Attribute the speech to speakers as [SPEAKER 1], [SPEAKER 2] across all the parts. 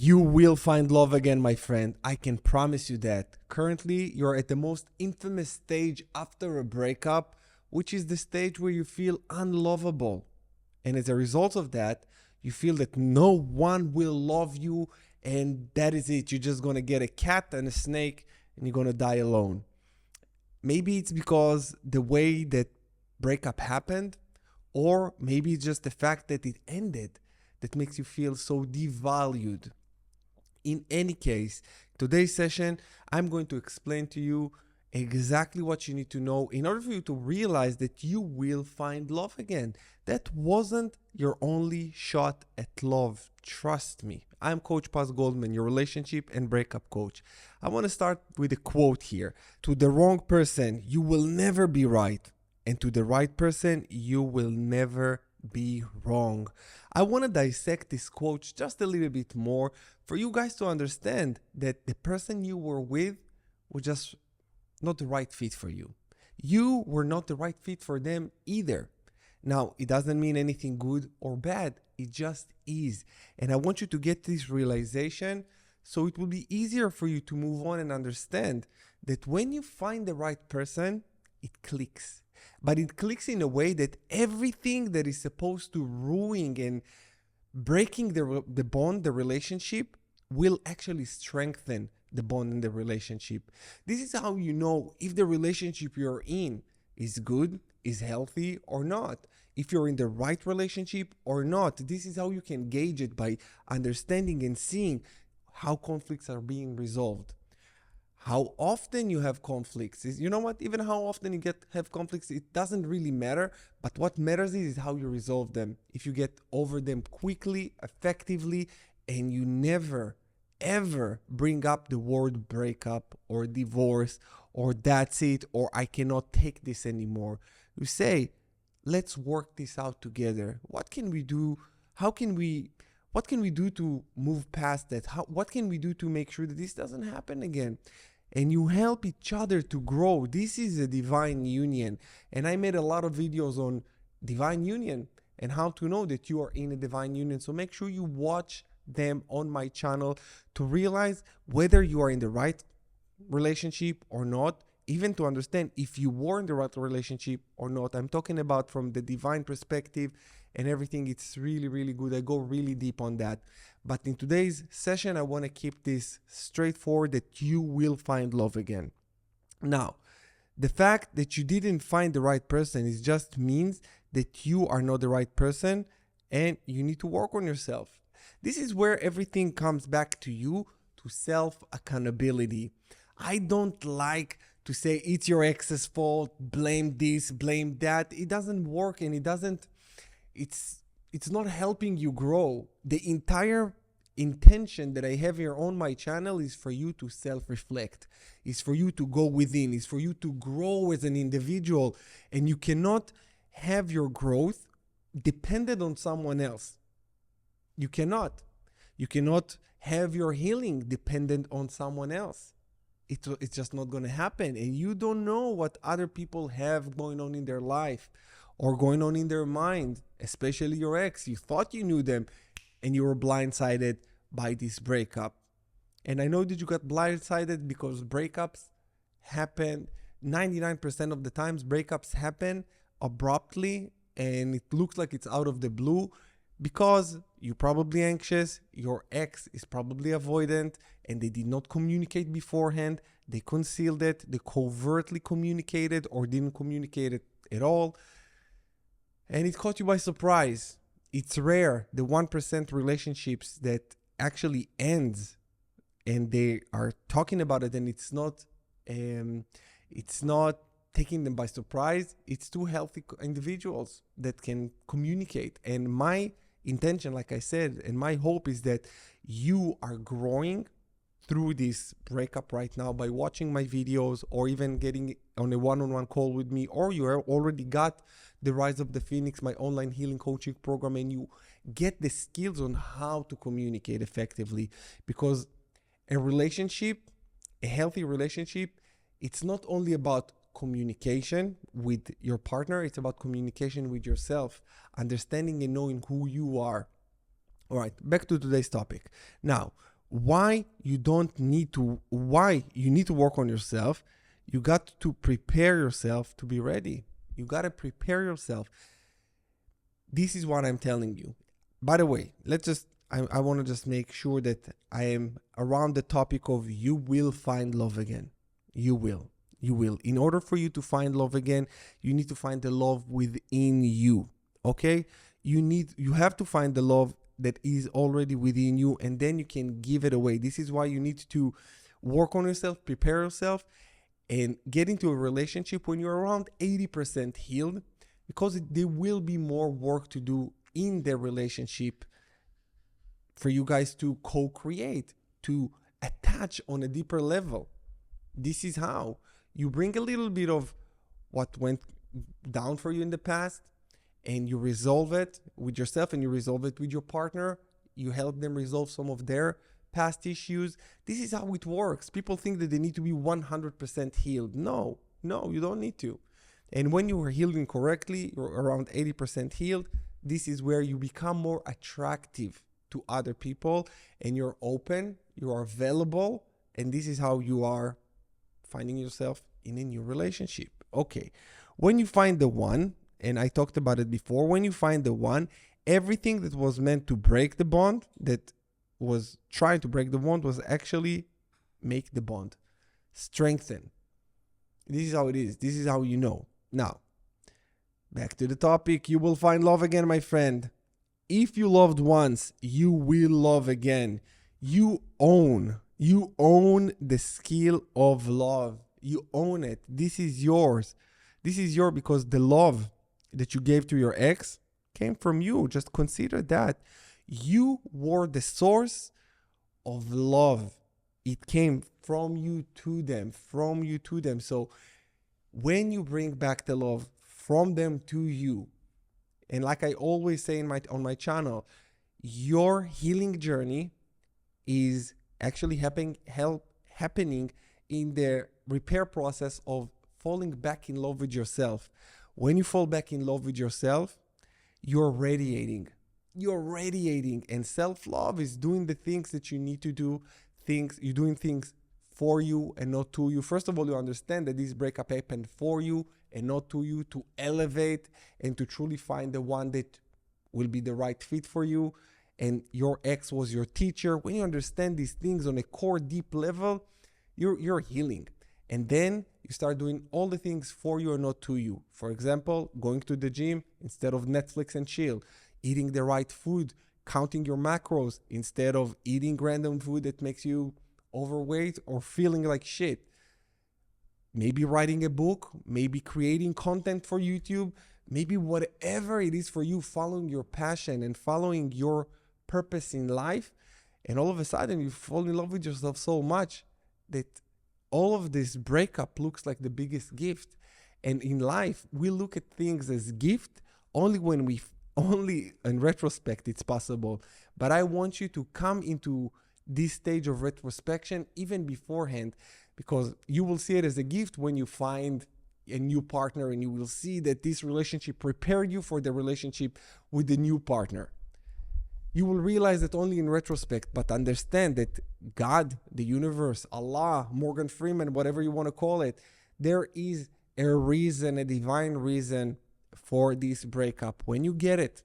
[SPEAKER 1] You will find love again, my friend. I can promise you that. Currently, you're at the most infamous stage after a breakup, which is the stage where you feel unlovable. And as a result of that, you feel that no one will love you, and that is it. You're just going to get a cat and a snake, and you're going to die alone. Maybe it's because the way that breakup happened, or maybe it's just the fact that it ended that makes you feel so devalued. In any case, today's session, I'm going to explain to you exactly what you need to know in order for you to realize that you will find love again. That wasn't your only shot at love. Trust me. I'm Coach Goldman, your relationship and breakup coach. I want to start with a quote here. To the wrong person, you will never be right. And to the right person, you will never be wrong. I want to dissect this quote just a little bit more for you guys to understand that the person you were with was just not the right fit for you. You were not the right fit for them either. Now, it doesn't mean anything good or bad. It just is. And I want you to get this realization so it will be easier for you to move on and understand that when you find the right person, it clicks. But it clicks in a way that everything that is supposed to ruin and breaking the bond, the relationship, will actually strengthen the bond in the relationship. This is how you know if the relationship you're in is good, is healthy or not. If you're in the right relationship or not. This is how you can gauge it, by understanding and seeing how conflicts are being resolved. How often you have conflicts is, you know what, even how often you have conflicts, it doesn't really matter. But what matters is how you resolve them. If you get over them quickly, effectively, and you never, ever bring up the word breakup or divorce or that's it or I cannot take this anymore. You say, let's work this out together. What can we do? What can we do to move past that? What can we do to make sure that this doesn't happen again? And you help each other to grow. This is a divine union. And I made a lot of videos on divine union and how to know that you are in a divine union. So make sure you watch them on my channel to realize whether you are in the right relationship or not, even to understand if you were in the right relationship or not. I'm talking about from the divine perspective and everything. It's really, really good. I go really deep on that. But in today's session, I want to keep this straightforward that you will find love again. Now, the fact that you didn't find the right person is just means that you are not the right person and you need to work on yourself. This is where everything comes back to you, to self-accountability. I don't like to say it's your ex's fault, blame this, blame that. It doesn't work, and it's not helping you grow. The entire intention that I have here on my channel is for you to self-reflect, is for you to go within, is for you to grow as an individual. And you cannot have your growth dependent on someone else. You cannot have your healing dependent on someone else. It's just not going to happen. And you don't know what other people have going on in their life or going on in their mind, especially your ex. You thought you knew them and you were blindsided by this breakup. And I know that you got blindsided because breakups happen 99% of the times. Breakups happen abruptly and it looks like it's out of the blue, because you're probably anxious, your ex is probably avoidant, and they did not communicate beforehand. They concealed it, they covertly communicated or didn't communicate it at all. And it caught you by surprise. It's rare, the 1% relationships that actually ends and they are talking about it, and it's not taking them by surprise. It's two healthy individuals that can communicate. And my intention, like I said, and my hope is that you are growing through this breakup right now by watching my videos or even getting on a one-on-one call with me, or you already got the Rise of the Phoenix, my online healing coaching program, and you get the skills on how to communicate effectively. Because a relationship, a healthy relationship, it's not only about communication with your partner, it's about communication with yourself, understanding and knowing who you are. All right, back to today's topic. Now, why you need to work on yourself. You got to prepare yourself to be ready. You got to prepare yourself. This is what I'm telling you. By the way, I want to just make sure that I am around the topic of you will find love again. You will. In order for you to find love again, you need to find the love within you. Okay? You have to find the love that is already within you, and then you can give it away. This is why you need to work on yourself, prepare yourself, and get into a relationship when you're around 80% healed, because there will be more work to do in the relationship for you guys to co-create, to attach on a deeper level. This is how you bring a little bit of what went down for you in the past, and you resolve it with yourself, and you resolve it with your partner. You help them resolve some of their past issues. This is how it works. People think that they need to be 100% healed. No, you don't need to. And when you are healing correctly, you're around 80% healed, this is where you become more attractive to other people, and you're open, you are available, and this is how you are finding yourself in a new relationship. Okay, when you find the one, and I talked about it before, when you find the one, everything that was meant to break the bond, that was trying to break the bond, was actually make the bond, strengthen. This is how it is. This is how you know. Now, back to the topic. You will find love again, my friend. If you loved once, you will love again. You own the skill of love. You own it. This is yours. This is yours because the love that you gave to your ex came from you. Just consider that. You were the source of love. It came from you to them, So when you bring back the love from them to you, and like I always say on my channel, your healing journey is actually happening in the repair process of falling back in love with yourself. When you fall back in love with yourself, you're radiating. And self-love is doing the things that you need to do. You're doing things for you and not to you. First of all, you understand that this breakup happened for you and not to you, to elevate and to truly find the one that will be the right fit for you. And your ex was your teacher. When you understand these things on a core deep level, you're healing. And then you start doing all the things for you and not to you. For example, going to the gym instead of Netflix and chill, eating the right food, counting your macros instead of eating random food that makes you overweight or feeling like shit. Maybe writing a book, maybe creating content for YouTube, maybe whatever it is for you, following your passion and following your purpose in life. And all of a sudden you fall in love with yourself so much that all of this breakup looks like the biggest gift. And in life, we look at things as gift only in retrospect it's possible. But I want you to come into this stage of retrospection even beforehand, because you will see it as a gift when you find a new partner, and you will see that this relationship prepared you for the relationship with the new partner. You will realize that only in retrospect, but understand that God, the universe, Allah, Morgan Freeman, whatever you want to call it, there is a reason, a divine reason for this breakup. When you get it,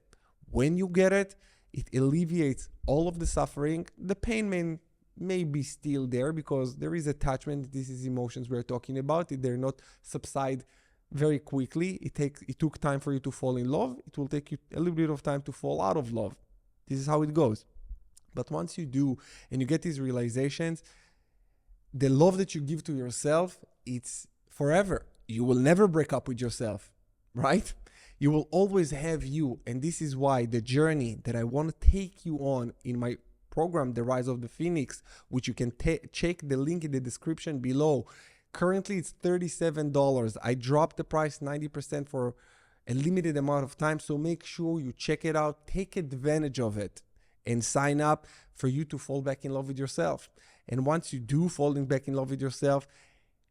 [SPEAKER 1] it alleviates all of the suffering. The pain may be still there because there is attachment. This is emotions we're talking about. They're not subside very quickly. It took time for you to fall in love. It will take you a little bit of time to fall out of love. This is how it goes. But once you do and you get these realizations, the love that you give to yourself, it's forever. You will never break up with yourself, right? You will always have you. And this is why the journey that I want to take you on in my program, The Rise of the Phoenix, which you can check the link in the description below. Currently, it's $37. I dropped the price 90% for a limited amount of time. So make sure you check it out, take advantage of it, and sign up for you to fall back in love with yourself. And once you do falling back in love with yourself,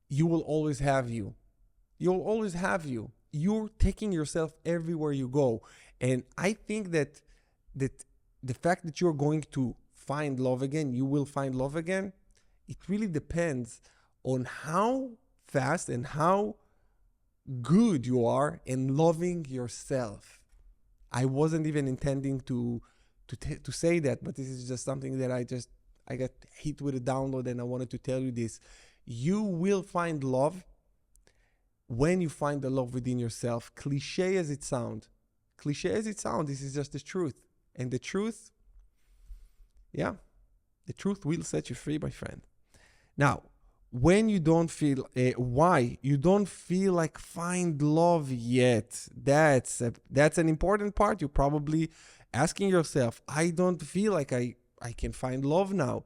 [SPEAKER 1] you will always have you. You'll always have you. You're taking yourself everywhere you go. And I think that the fact that you're going to find love again, you will find love again, it really depends on how fast and how good you are in loving yourself. I wasn't even intending to say that, but this is just something that I got hit with a download, and I wanted to tell you this. You will find love when you find the love within yourself. Cliche as it sounds, this is just the truth. And the truth, the truth will set you free, my friend. Now, when you don't feel, why you don't feel like find love yet, that's an important part. You're probably asking yourself, I don't feel like I can find love now.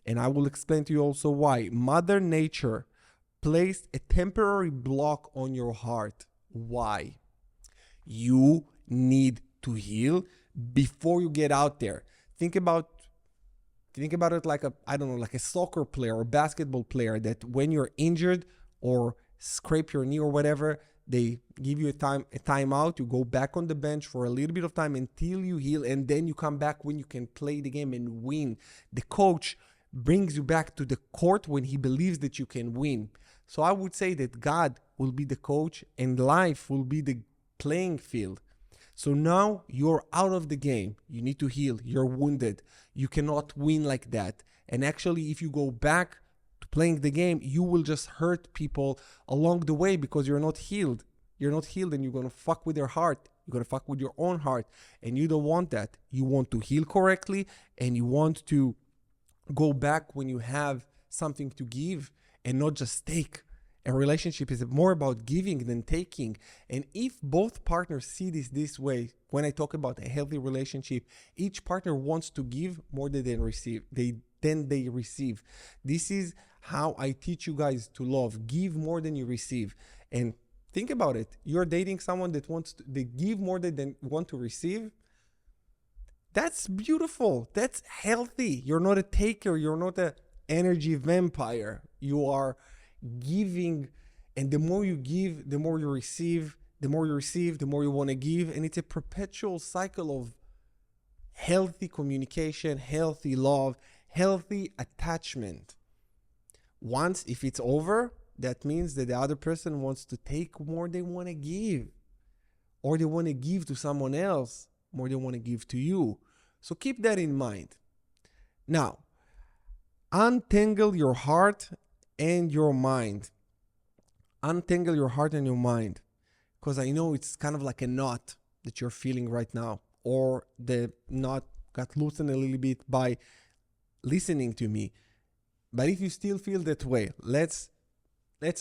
[SPEAKER 1] And I will explain to you also why. Mother Nature placed a temporary block on your heart. Why? You need to heal before you get out there. Think about it like like a soccer player or basketball player, that when you're injured or scrape your knee or whatever, they give you a timeout. You go back on the bench for a little bit of time until you heal, and then you come back when you can play the game and win. The coach brings you back to the court when he believes that you can win. So I would say that God will be the coach and life will be the playing field. So now you're out of the game. You need to heal. You're wounded. You cannot win like that. And actually, if you go back to playing the game, you will just hurt people along the way because you're not healed. You're not healed, and you're going to fuck with your heart. You're going to fuck with your own heart. And you don't want that. You want to heal correctly, and you want to go back when you have something to give and not just take. A relationship is more about giving than taking. And if both partners see this way, when I talk about a healthy relationship, each partner wants to give more than they receive. They receive. This is how I teach you guys to love. Give more than you receive. And think about it. You're dating someone that they give more than they want to receive. That's beautiful. That's healthy. You're not a taker. You're not an energy vampire. You are giving, and the more you give, the more you receive. The more you receive, the more you want to give. And it's a perpetual cycle of healthy communication, healthy love, healthy attachment. Once, if it's over, that means that the other person wants to take more they want to give, or they want to give to someone else more than want to give to you. So keep that in mind. Now, untangle your heart and your mind. Untangle your heart and your mind. Because I know it's kind of like a knot that you're feeling right now, or the knot got loosened a little bit by listening to me. But if you still feel that way, let's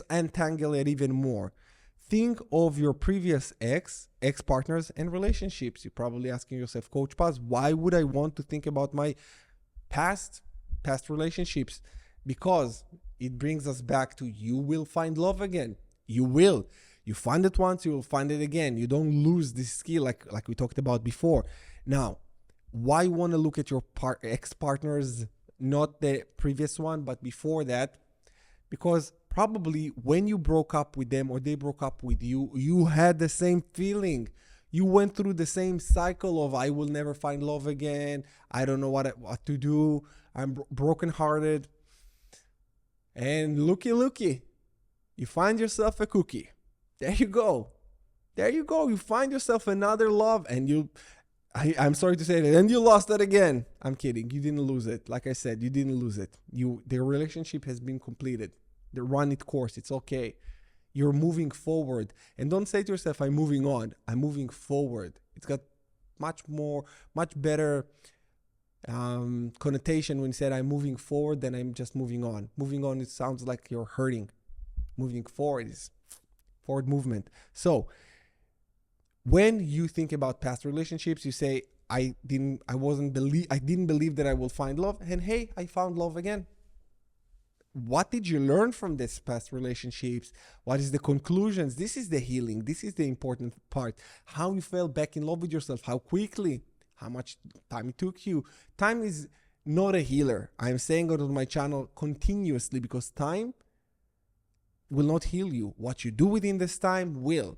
[SPEAKER 1] untangle it even more. Think of your previous ex-partners and relationships. You're probably asking yourself, Coach Paz, why would I want to think about my past relationships? Because it brings us back to, you will find love again. You will. You find it once, you will find it again. You don't lose this skill like we talked about before. Now, why want to look at your ex-partners, not the previous one, but before that? Because probably when you broke up with them or they broke up with you, you had the same feeling. You went through the same cycle of, I will never find love again. I don't know what to do. I'm brokenhearted. And looky, you find yourself a cookie. There you go. You find yourself another love, and I'm sorry to say that, and you lost it again. I'm kidding. You didn't lose it. Like I said, you didn't lose it. The relationship has been completed. They run its course. It's okay. You're moving forward. And don't say to yourself, I'm moving on. I'm moving forward. It's got much better connotation when you said I'm moving forward than I'm just moving on. Moving on, it sounds like you're hurting. Moving forward is forward movement. So when you think about past relationships, you say, I didn't believe that I will find love, and hey, I found love again. What did you learn from this past relationships? What is the conclusions? This is the healing. This is the important part. How you fell back in love with yourself, how quickly, how much time it took you. Time is not a healer. I'm saying it on my channel continuously because time will not heal you. What you do within this time will.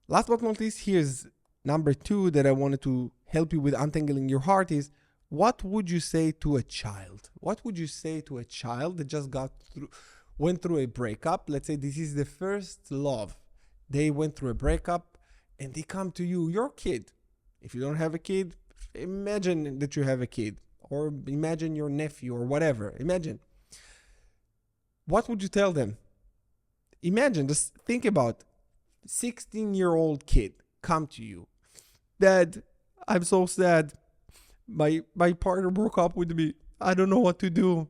[SPEAKER 1] Last but not least, here's number 2 that I wanted to help you with untangling your heart is What would you say to a child? What would you say to a child that just went through a breakup? Let's say this is the first love. They went through a breakup and they come to you, your kid. If you don't have a kid, imagine that you have a kid, or imagine your nephew or whatever. Imagine. What would you tell them? Imagine, just think about 16-year-old kid come to you. Dad, I'm so sad. My partner broke up with me. I don't know what to do.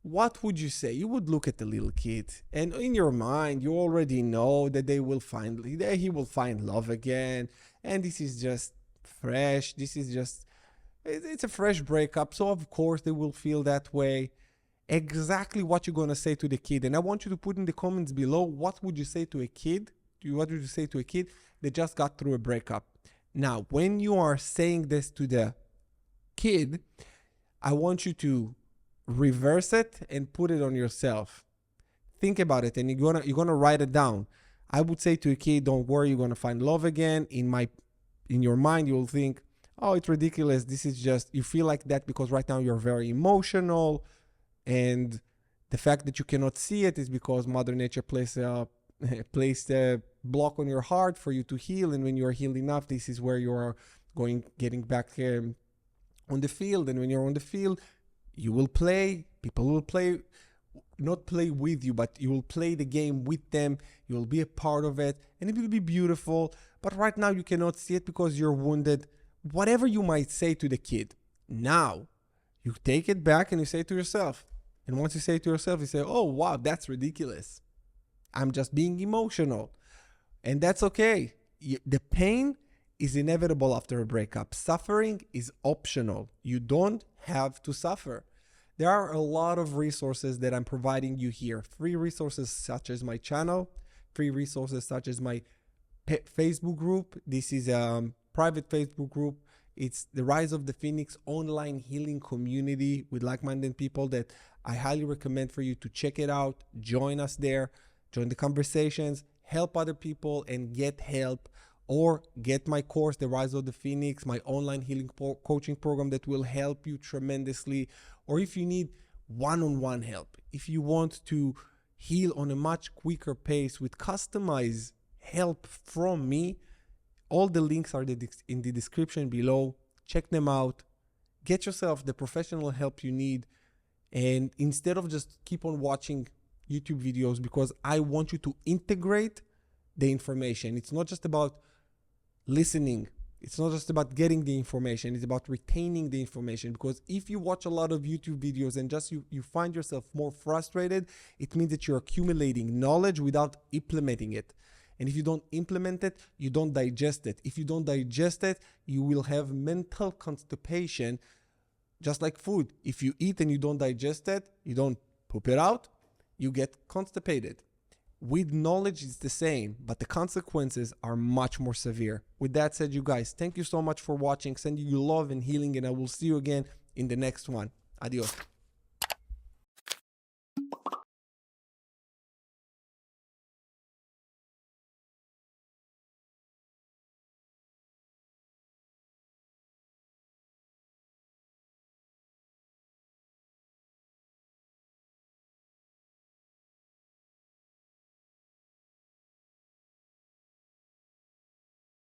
[SPEAKER 1] What would you say? You would look at the little kid, and in your mind, you already know that he will find love again, and this is just fresh. It's a fresh breakup, so of course they will feel that way. Exactly what you're gonna say to the kid, and I want you to put in the comments below, what would you say to a kid? What would you say to a kid that just got through a breakup? Now, when you are saying this to the kid, I want you to reverse it and put it on yourself. Think about it, and you're gonna write it down. I would say to a kid, don't worry, you're gonna find love again. In your mind, you'll think, oh, it's ridiculous. This is just, you feel like that because right now you're very emotional, and the fact that you cannot see it is because Mother Nature placed a block on your heart for you to heal, and when you're healed enough, this is where you're getting back on the field. And when you're on the field, you will play, people will not play with you, but you will play the game with them. You will be a part of it, and it will be beautiful. But right now you cannot see it because you're wounded. Whatever you might say to the kid, now you take it back and you say to yourself. And once you say it to yourself, you say, oh, wow, that's ridiculous. I'm just being emotional. And that's okay. The pain is inevitable after a breakup. Suffering is optional. You don't have to suffer. There are a lot of resources that I'm providing you here. Free resources such as my channel, free resources such as my Facebook group. This is a private Facebook group. It's the Rise of the Phoenix online healing community with like-minded people that I highly recommend for you to check it out. Join us there, join the conversations, help other people and get help, or get my course, The Rise of the Phoenix, my online healing coaching program that will help you tremendously. Or if you need one-on-one help, if you want to heal on a much quicker pace with customized help from me, all the links are in the description below. Check them out. Get yourself the professional help you need. And instead of just keep on watching YouTube videos, because I want you to integrate the information. It's not just about listening. It's not just about getting the information. It's about retaining the information. Because if you watch a lot of YouTube videos and just you find yourself more frustrated, it means that you're accumulating knowledge without implementing it. And if you don't implement it, you don't digest it. If you don't digest it, you will have mental constipation, just like food. If you eat and you don't digest it, you don't poop it out, you get constipated. With knowledge, it's the same, but the consequences are much more severe. With that said, you guys, thank you so much for watching. Sending you love and healing, and I will see you again in the next one. Adios.